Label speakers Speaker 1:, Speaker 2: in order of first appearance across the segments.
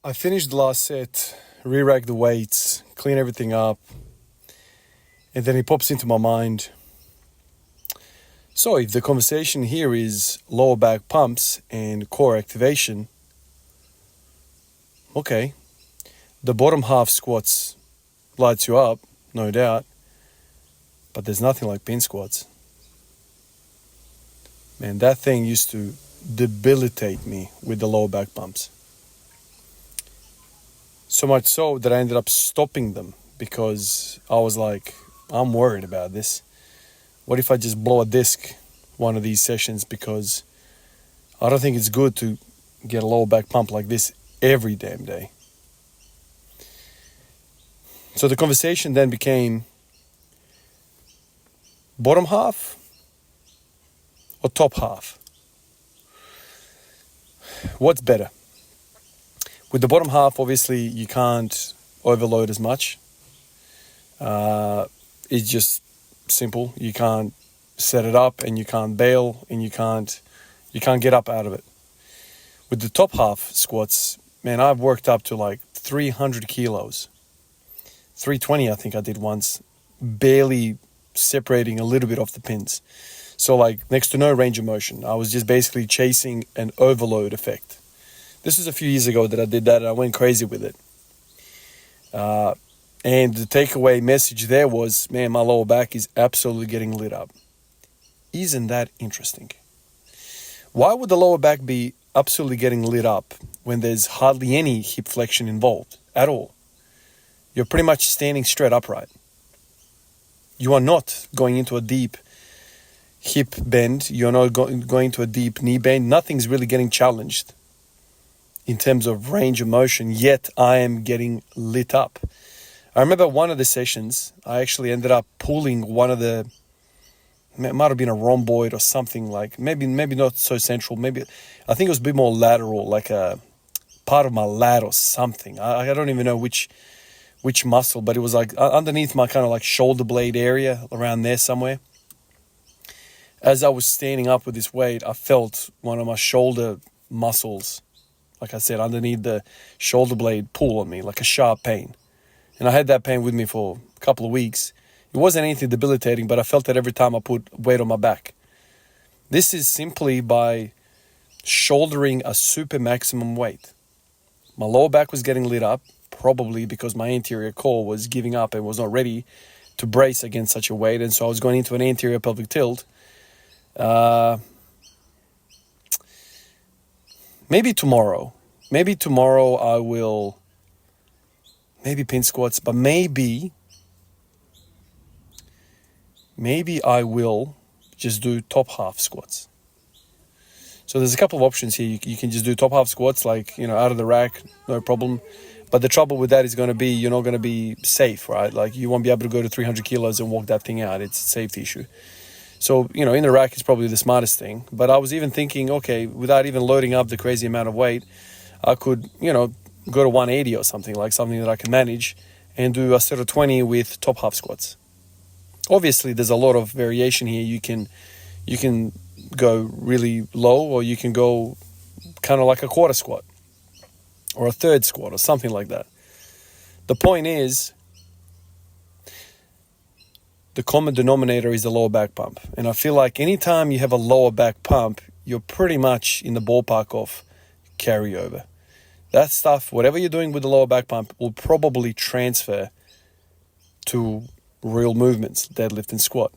Speaker 1: I finished the last set, re-racked the weights, clean everything up, and then it pops into my mind. So if the conversation here is lower back pumps and core activation, okay, the bottom half squats lights you up, no doubt, but there's nothing like pin squats. Man, that thing used to debilitate me with the lower back pumps. So much so that I ended up stopping them because I was like, I'm worried about this. What if I just blow a disc one of these sessions, because I don't think it's good to get a lower back pump like this every damn day. So the conversation then became bottom half or top half? What's better? With the bottom half, obviously, you can't overload as much. It's just simple. You can't set it up, and you can't bail, and you can't get up out of it. With the top half squats, man, I've worked up to like 300 kilos. 320, I think I did once, barely separating a little bit off the pins. So like next to no range of motion. I was just basically chasing an overload effect. This was a few years ago that I did that, and I went crazy with it. And the takeaway message there was, man, my lower back is absolutely getting lit up. Isn't that interesting? Why would the lower back be absolutely getting lit up when there's hardly any hip flexion involved at all? You're pretty much standing straight upright. You are not going into a deep hip bend. You're not going to a deep knee bend. Nothing's really getting challenged in terms of range of motion, yet I am getting lit up. I remember one of the sessions, I actually ended up pulling one of the, it might have been a rhomboid or something, like maybe not so central, maybe, I think it was a bit more lateral, like a part of my lat or something. I don't even know which muscle, but it was like underneath my kind of like shoulder blade area, around there somewhere. As I was standing up with this weight, I felt one of my shoulder muscles, like I said, underneath the shoulder blade pull on me, like a sharp pain. And I had that pain with me for a couple of weeks. It wasn't anything debilitating, but I felt it every time I put weight on my back. This is simply by shouldering a super maximum weight. My lower back was getting lit up, probably because my anterior core was giving up and was not ready to brace against such a weight. And so I was going into an anterior pelvic tilt. Maybe tomorrow I will, maybe pin squats, but maybe I will just do top half squats. So there's a couple of options here. You can just do top half squats, like, out of the rack, no problem. But the trouble with that is going to be, you're not going to be safe, right? Like, you won't be able to go to 300 kilos and walk that thing out. It's a safety issue. So, in the rack is probably the smartest thing. But I was even thinking, okay, without even loading up the crazy amount of weight, I could, go to 180 or something, like something that I can manage, and do a set of 20 with top half squats. Obviously, there's a lot of variation here. You can go really low, or you can go kind of like a quarter squat or a third squat or something like that. The point is, the common denominator is the lower back pump. And I feel like anytime you have a lower back pump, you're pretty much in the ballpark of carryover. That stuff, whatever you're doing with the lower back pump, will probably transfer to real movements, deadlift and squat.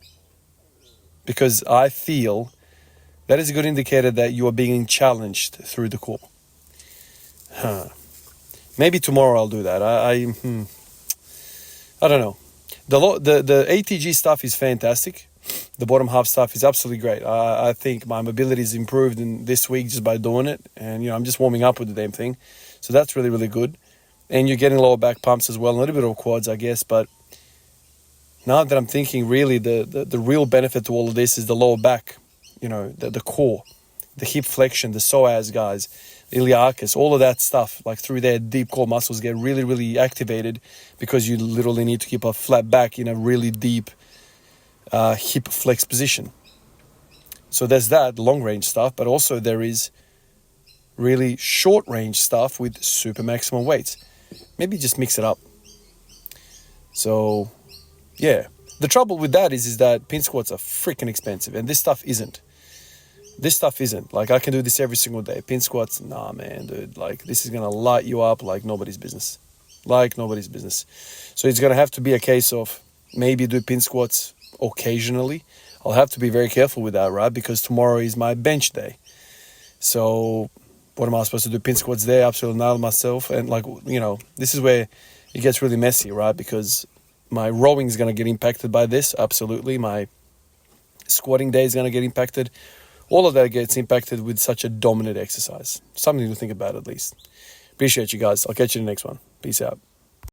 Speaker 1: Because I feel that is a good indicator that you are being challenged through the core. Maybe tomorrow I'll do that. I don't know. The ATG stuff is fantastic. The bottom half stuff is absolutely great. I think my mobility is improved in this week just by doing it. And, I'm just warming up with the damn thing. So that's really, really good. And you're getting lower back pumps as well. A little bit of quads, I guess. But now that I'm thinking, really, the real benefit to all of this is the lower back. The core, the hip flexion, the psoas guys, iliacus, all of that stuff, like through their deep core muscles get really, really activated because you literally need to keep a flat back in a really deep hip flex position. So there's that long range stuff, but also there is really short range stuff with super maximum weights. Maybe just mix it up. So, yeah. The trouble with that is that pin squats are freaking expensive, and this stuff isn't. Like, I can do this every single day. Pin squats, nah, man, dude. Like, this is going to light you up like nobody's business. So it's going to have to be a case of maybe do pin squats occasionally. I'll have to be very careful with that, right? Because tomorrow is my bench day. So what am I supposed to do? Pin squats there, absolutely nail myself. And like, this is where it gets really messy, right? Because my rowing is going to get impacted by this. Absolutely. My squatting day is going to get impacted. All of that gets impacted with such a dominant exercise. Something to think about at least. Appreciate you guys. I'll catch you in the next one. Peace out.